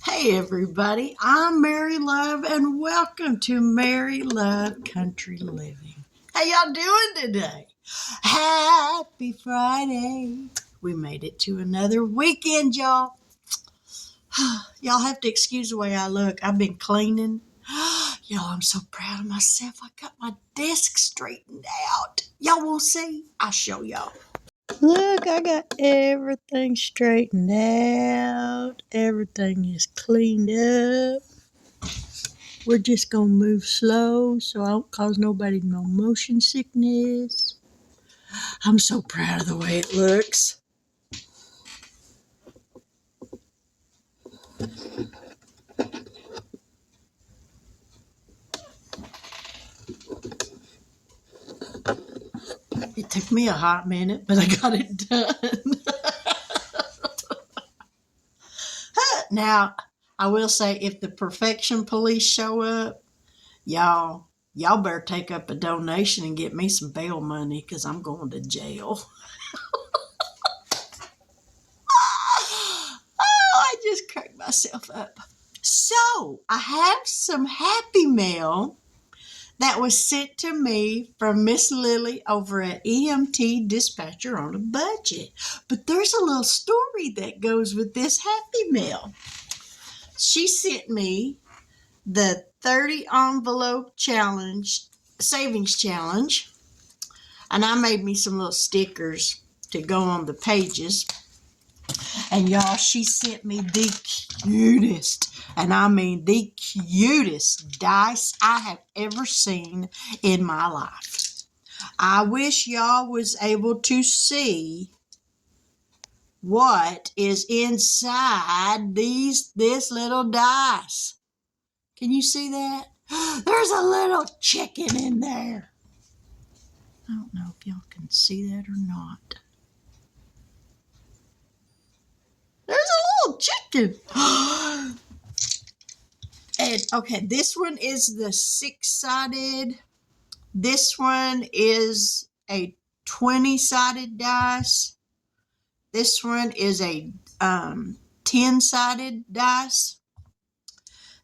Hey everybody, I'm Mary Love and welcome to Mary Love Country Living. How y'all doing today? Happy Friday. We made it to another weekend, y'all. Y'all have to excuse the way I look. I've been cleaning. Y'all, I'm so proud of myself. I got my desk straightened out. Y'all want to see? I'll show y'all. Look, I got everything straightened out. Everything is cleaned up. We're just going to move slow so I don't cause nobody no motion sickness. I'm so proud of the way it looks. It took me a hot minute, but I got it done. Now, I will say if the perfection police show up, y'all better take up a donation and get me some bail money because I'm going to jail. I just cracked myself up. So, I have some happy mail that was sent to me from Miss Lily over at EMT Dispatcher on a Budget. But there's a little story that goes with this happy mail. She sent me the 30 envelope challenge, savings challenge, and I made me some little stickers to go on the pages. And y'all, she sent me the cutest, and I mean the cutest dice I have ever seen in my life. I wish y'all was able to see what is inside this little dice. Can you see that? There's a little chicken in there. I don't know if y'all can see that or not. There's a little chicken. And okay, this one is the 6-sided. This one is a 20-sided dice. This one is a 10-sided dice.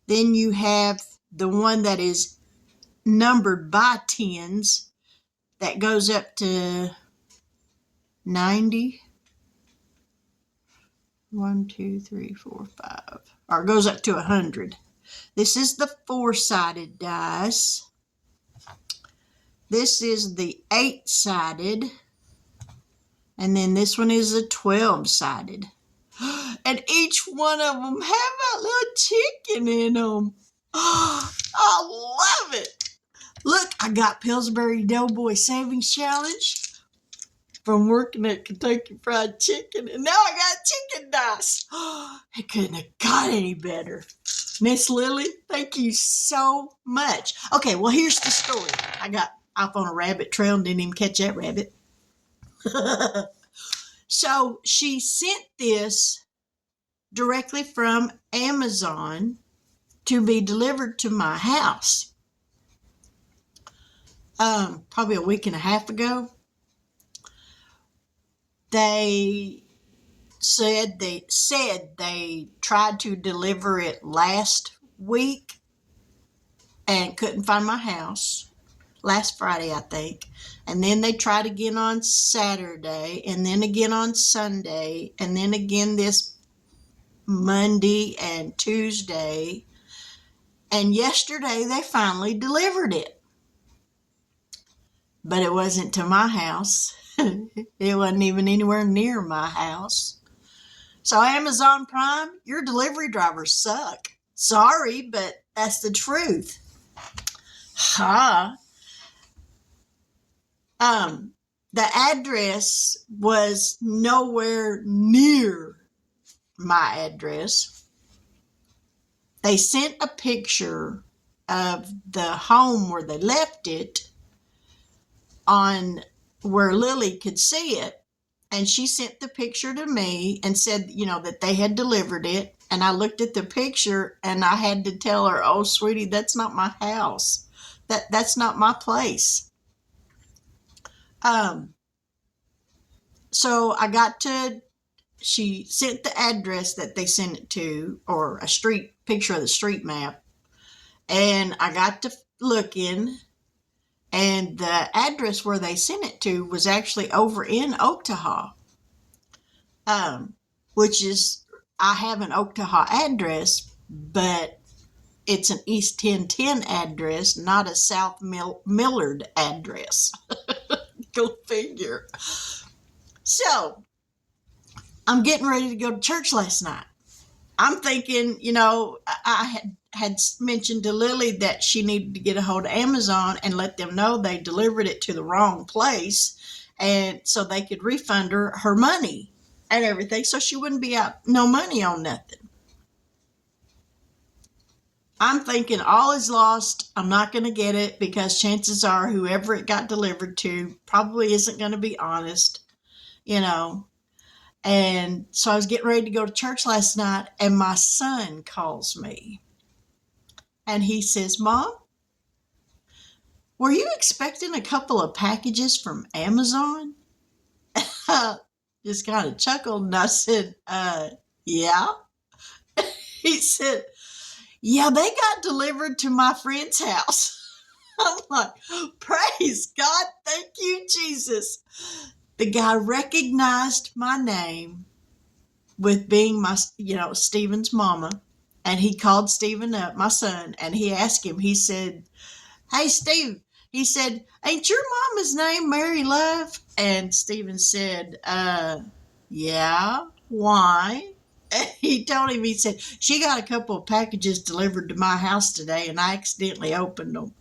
Then you have the one that is numbered by tens that goes up to 90. 1, 2, 3, 4, 5. Or it goes up to 100. This is the 4-sided dice. This is the 8-sided. And then this one is a 12-sided. And each one of them have a little chicken in them. Oh, I love it. Look, I got Pillsbury Doughboy Savings Challenge from working at Kentucky Fried Chicken. And now I got chicken dice. Oh, it couldn't have got any better. Miss Lily, thank you so much. Okay, well, here's the story. I got off on a rabbit trail and didn't even catch that rabbit. So she sent this directly from Amazon to be delivered to my house. Probably a week and a half ago. They said they tried to deliver it last week and couldn't find my house. Last Friday, I think. And then they tried again on Saturday, and then again on Sunday, and then again this Monday and Tuesday. And yesterday they finally delivered it. But it wasn't to my house. It wasn't even anywhere near my house. So Amazon Prime, your delivery drivers suck. Sorry, but that's the truth. The address was nowhere near my address. They sent a picture of the home where they left it on where Lily could see it. And she sent the picture to me and said, that they had delivered it. And I looked at the picture and I had to tell her, oh, sweetie, that's not my house. That's not my place. So I got to she sent the address that they sent it to, or a street picture of the street map. And I got to looking, and the address where they sent it to was actually over in Oktaha, which is, I have an Oktaha address, but it's an East 1010 address, not a South Millard address. Go figure. So I'm getting ready to go to church last night. I'm thinking, I had mentioned to Lily that she needed to get a hold of Amazon and let them know they delivered it to the wrong place, and so they could refund her money and everything, so she wouldn't be out no money on nothing. I'm thinking all is lost. I'm not going to get it because chances are whoever it got delivered to probably isn't going to be honest, And so I was getting ready to go to church last night, and my son calls me. And he says, Mom, were you expecting a couple of packages from Amazon? Just kind of chuckled, and I said, yeah. He said, yeah, they got delivered to my friend's house. I'm like, praise God, thank you, Jesus. The guy recognized my name with being Stephen's mama. And he called Stephen up, my son, and he asked him, he said, hey, Steve, he said, ain't your mama's name Mary Love? And Stephen said, yeah, why? And he told him, he said, she got a couple of packages delivered to my house today, and I accidentally opened them.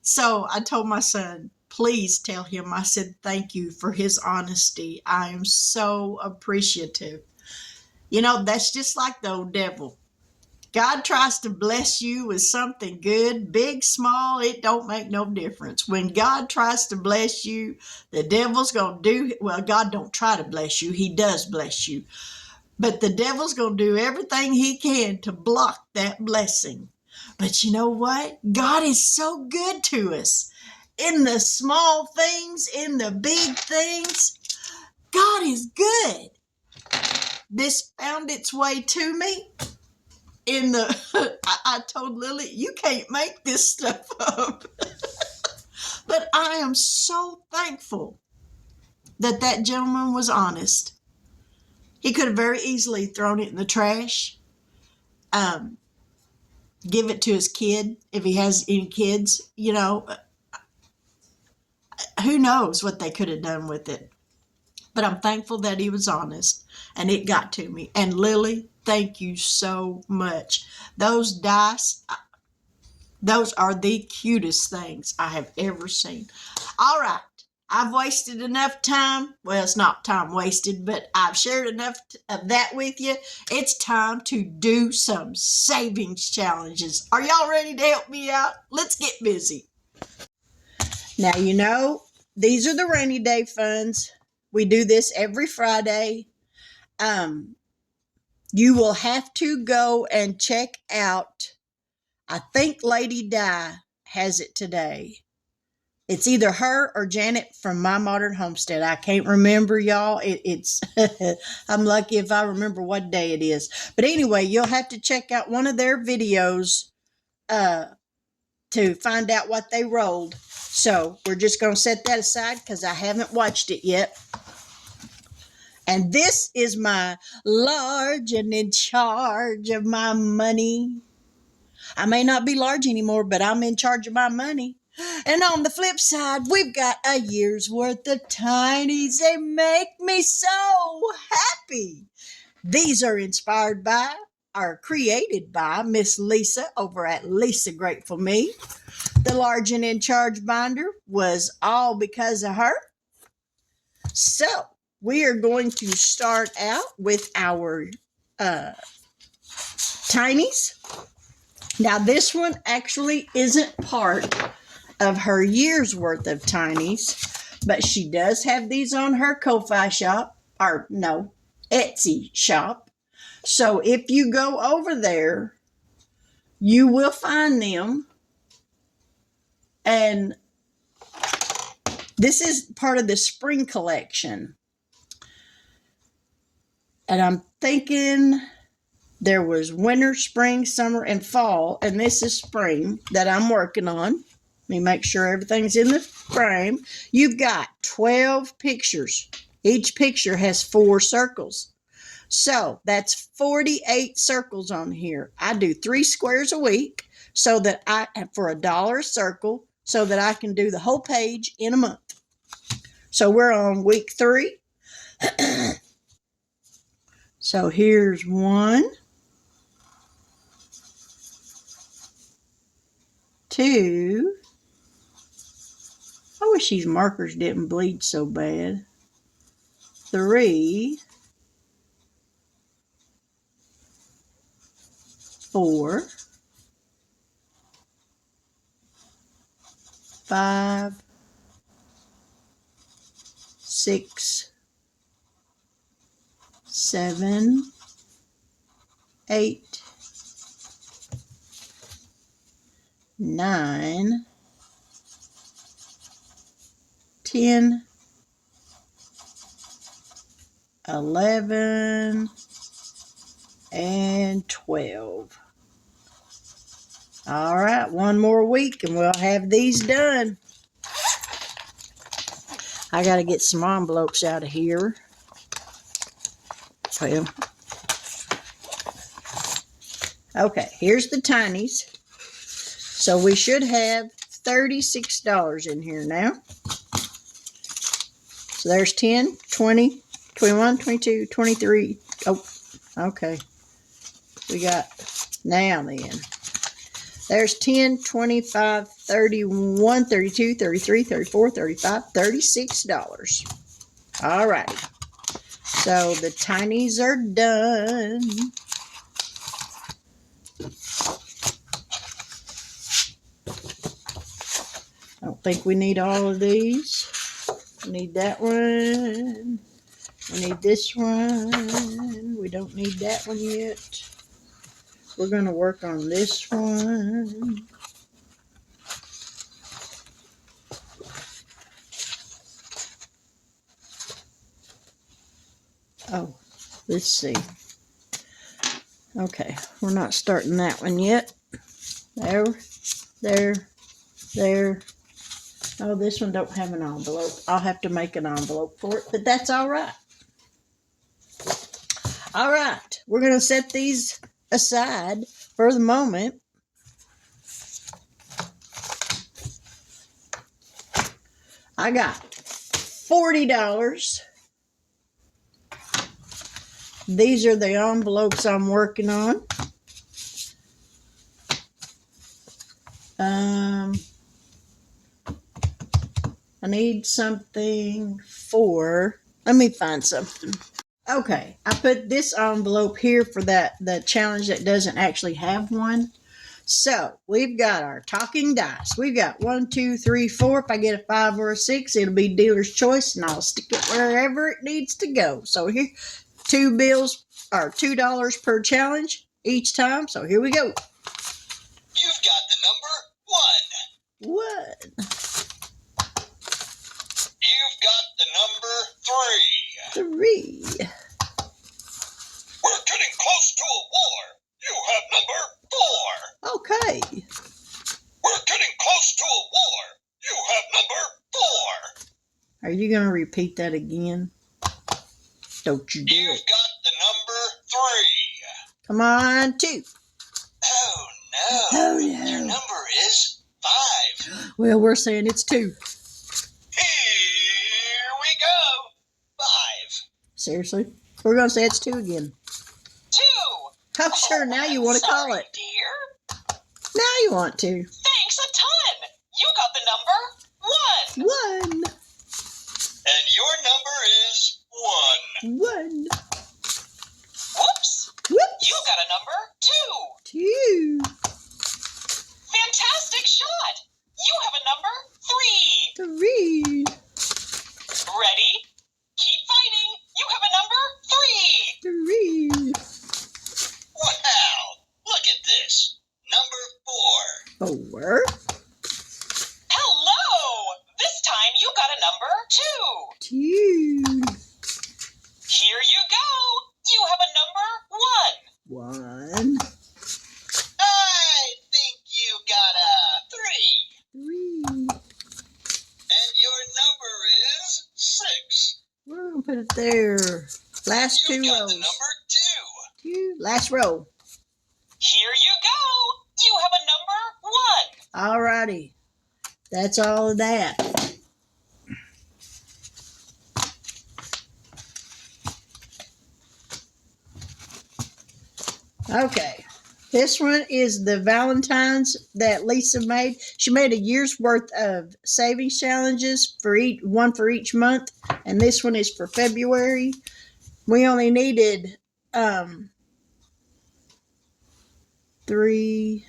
So I told my son, please tell him I said thank you for his honesty. I am so appreciative. That's just like the old devil. God tries to bless you with something good, big, small, it don't make no difference. When God tries to bless you, the devil's going to God don't try to bless you. He does bless you. But the devil's going to do everything he can to block that blessing. But you know what? God is so good to us. In the small things, in the big things, God is good. This found its way to me. I told Lily, you can't make this stuff up. But I am so thankful that gentleman was honest. He could have very easily thrown it in the trash, give it to his kid if he has any kids. Who knows what they could have done with it. But I'm thankful that he was honest, and it got to me. And Lily, thank you so much. Those dice, those are the cutest things I have ever seen. All right. I've wasted enough time. Well, it's not time wasted, but I've shared enough of that with you. It's time to do some savings challenges. Are y'all ready to help me out? Let's get busy. Now, these are the rainy day funds. We do this every Friday. You will have to go and check out, I think Lady Di has it today. It's either her or Janet from My Modern Homestead. I can't remember, y'all. It's I'm lucky if I remember what day it is. But anyway, you'll have to check out one of their videos to find out what they rolled. So we're just going to set that aside because I haven't watched it yet. And this is my large and in charge of my money. I may not be large anymore, but I'm in charge of my money. And on the flip side, we've got a year's worth of tinies. They make me so happy. These are inspired by, or created by, Miss Lisa over at Lisa Grateful Me. The large and in charge binder was all because of her. So we are going to start out with our tinies. Now this one actually isn't part of her year's worth of tinies, but she does have these on her Ko-Fi shop, or no, Etsy shop. So if you go over there, you will find them. And this is part of the spring collection. And I'm thinking there was winter, spring, summer, and fall. And this is spring that I'm working on. Let me make sure everything's in the frame. You've got 12 pictures. Each picture has 4 circles. So that's 48 circles on here. I do 3 squares a week so that for $1 a circle, so that I can do the whole page in a month. So we're on week 3. So here's 1, 2. I wish these markers didn't bleed so bad. 3, 4, 5, 6, 7, 8, 9, 10, 11, and 12. All right, one more week and we'll have these done. I got to get some envelopes out of here. Well, okay, here's the tinies. So we should have $36 in here now. So there's 10, 20, 21, 22, 23. Oh, okay. We got, now then. There's 10, 25, 31, 32, 33, 34, 35, $36. All right. So the tinies are done. I don't think we need all of these. We need that one. We need this one. We don't need that one yet. We're going to work on this one. Oh, let's see. Okay, we're not starting that one yet. There, there, there. Oh, this one don't have an envelope. I'll have to make an envelope for it, but that's all right. All right, we're going to set these aside for the moment. I got $40. These are the envelopes I'm working on. I need something for, let me find something. Okay, I put this envelope here for the challenge that doesn't actually have one. So we've got our talking dice. We've got 1, 2, 3, 4. If I get a 5 or a 6, it'll be dealer's choice, and I'll stick it wherever it needs to go. So here, $2 per challenge each time. So here we go. You've got the number 1. 1. You've got the number 3. 3. We're getting close to a war. You have number 4. Okay. We're getting close to a war. You have number 4. Are you going to repeat that again? Don't you do You've it. got the number 3. Come on, 2. Oh, no. Oh, no. Your number is 5. Well, we're saying it's 2. Here we go. 5. Seriously? We're going to say it's 2 again. 2. Oh, sure. Now you want to call it. Dear. Now you want to. Thanks a ton. You got the number 1. 1. And your number is 1. 1. Whoops. Whoops. You got a number 2. 2. Fantastic shot. You have a number 3. 3. Ready? Keep fighting. You have a number 3. 3. Wow. Look at this. Number 4. 4. Hello. This time you got a number 2. 2. Here you go. put it there. Last You two got rows. the number 2. Last row. Here you go. You have a number 1. Alrighty. That's all of that. Okay. This one is the Valentine's that Lisa made. She made a year's worth of savings challenges for one for each month, and this one is for February. We only needed 3,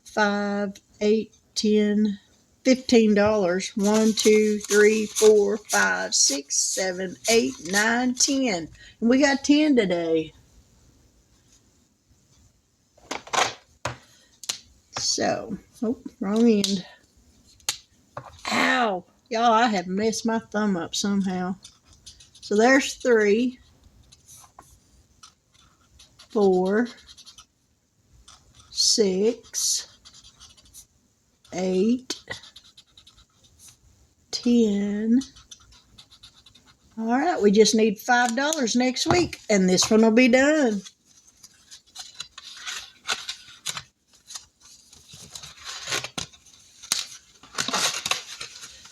5, 8, 10, $15. 1, 2, 3, 4, 5, 6, 7, 8, 9, 10. And we got 10 today. So, oh, wrong end. Ow. Y'all, I have messed my thumb up somehow. So there's 3, 4, 6, 8, 10. All right, we just need $5 next week, and this one will be done.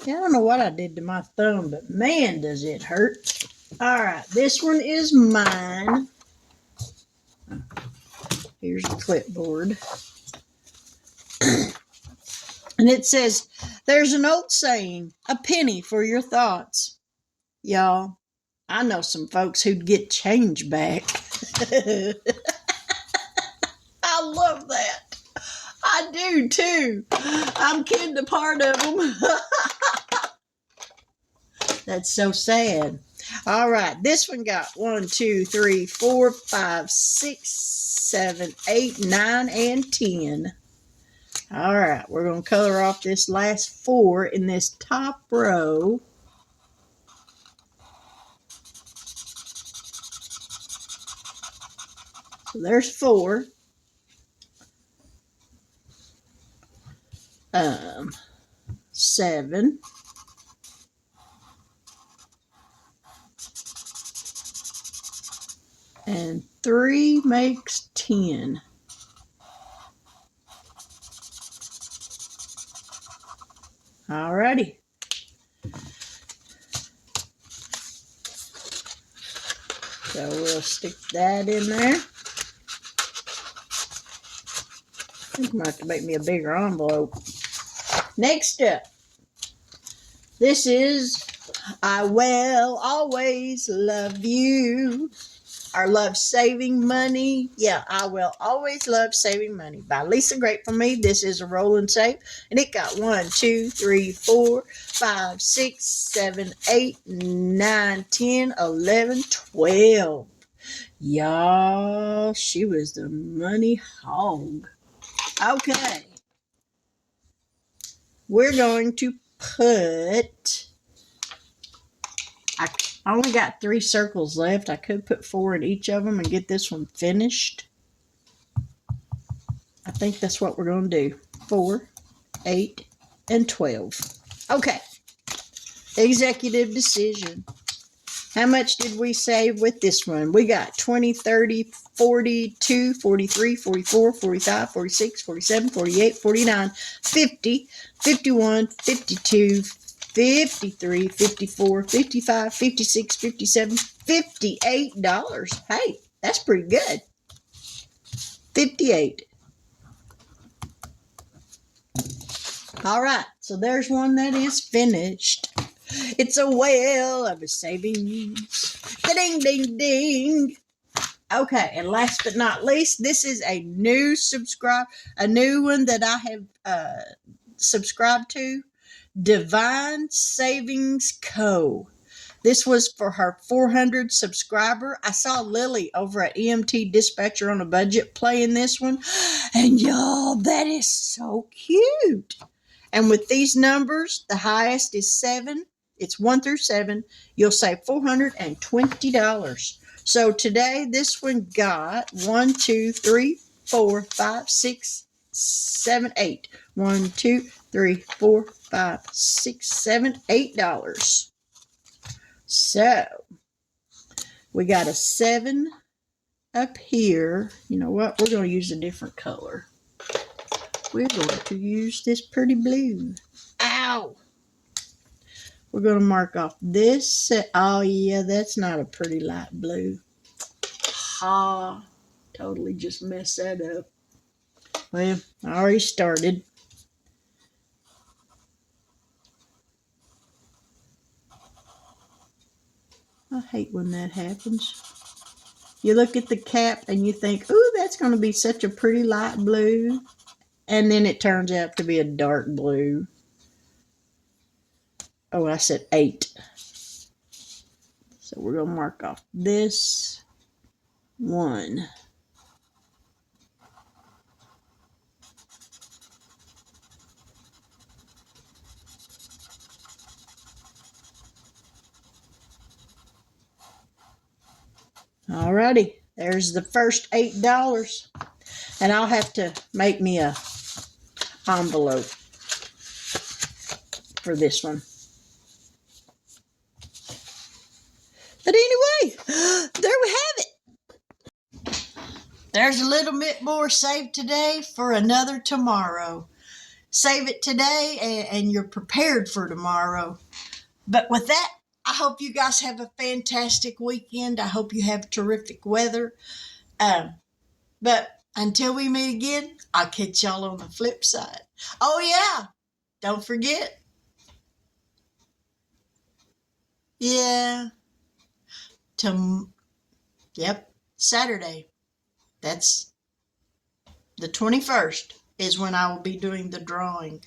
Yeah, I don't know what I did to my thumb, but man, does it hurt. All right, this one is mine. Here's the clipboard. And it says, there's an old saying, a penny for your thoughts. Y'all, I know some folks who'd get change back. I love that. I do too. I'm kidding a part of them. That's so sad. All right, this one got 1, 2, 3, 4, 5, 6, 7, 8, 9, and 10. All right, we're going to color off this last 4 in this top row. So there's 4. 7. And 3 makes 10. Alrighty. So we'll stick that in there. I think I'm going to have to make me a bigger envelope. Next up, this is I Will Always Love You. Or Love Saving Money. Yeah, I Will Always Love Saving Money by Lisa Grateful Me. This is a roll and save. And it got 1, 2, 3, 4, 5, 6, 7, 8, 9, 10, 11, 12. Y'all, she was the money hog. Okay. We're going to put... I only got 3 circles left. I could put 4 in each of them and get this one finished. I think that's what we're going to do. 4, 8, and 12. Okay. Executive decision. How much did we save with this one? We got 20, 30, 42, 43, 44, 45, 46, 47, 48, 49, 50, 51, 52, 53, 54, 55, 56, 57, $58. Hey, that's pretty good. 58. All right, so there's one that is finished. It's a whale of a savings. Ding, ding, ding. Okay, and last but not least, this is a new one that I have subscribed to. Divine Savings Co. This was for her 400 subscriber. I saw Lily over at EMT Dispatcher on a Budget playing this one. And y'all, that is so cute. And with these numbers, the highest is 7. It's 1 through 7. You'll save $420. So today, this one got 1, 2, 3, 4, 5, 6, 7, 8. 1, 2, 3, 4, 5, 6, 7, $8. So We got a 7 up here. You know what? We're going to use a different color. We're going to use this pretty blue. Ow! We're going to mark off this. Oh, yeah, that's not a pretty light blue. Ha! Totally just messed that up. Well, I already started. I hate when that happens. You look at the cap and you think, ooh, that's going to be such a pretty light blue. And then it turns out to be a dark blue. Oh, I said 8. So we're going to mark off this one. Alrighty, there's the first $8. And I'll have to make me a envelope for this one. But anyway, there we have it. There's a little bit more saved today for another tomorrow. Save it today and you're prepared for tomorrow. But with that, I hope you guys have a fantastic weekend. I hope you have terrific weather. But until we meet again, I'll catch y'all on the flip side. Oh, yeah. Don't forget. Yeah. Yep. Saturday. That's the 21st is when I will be doing the drawing.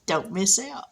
Don't miss out.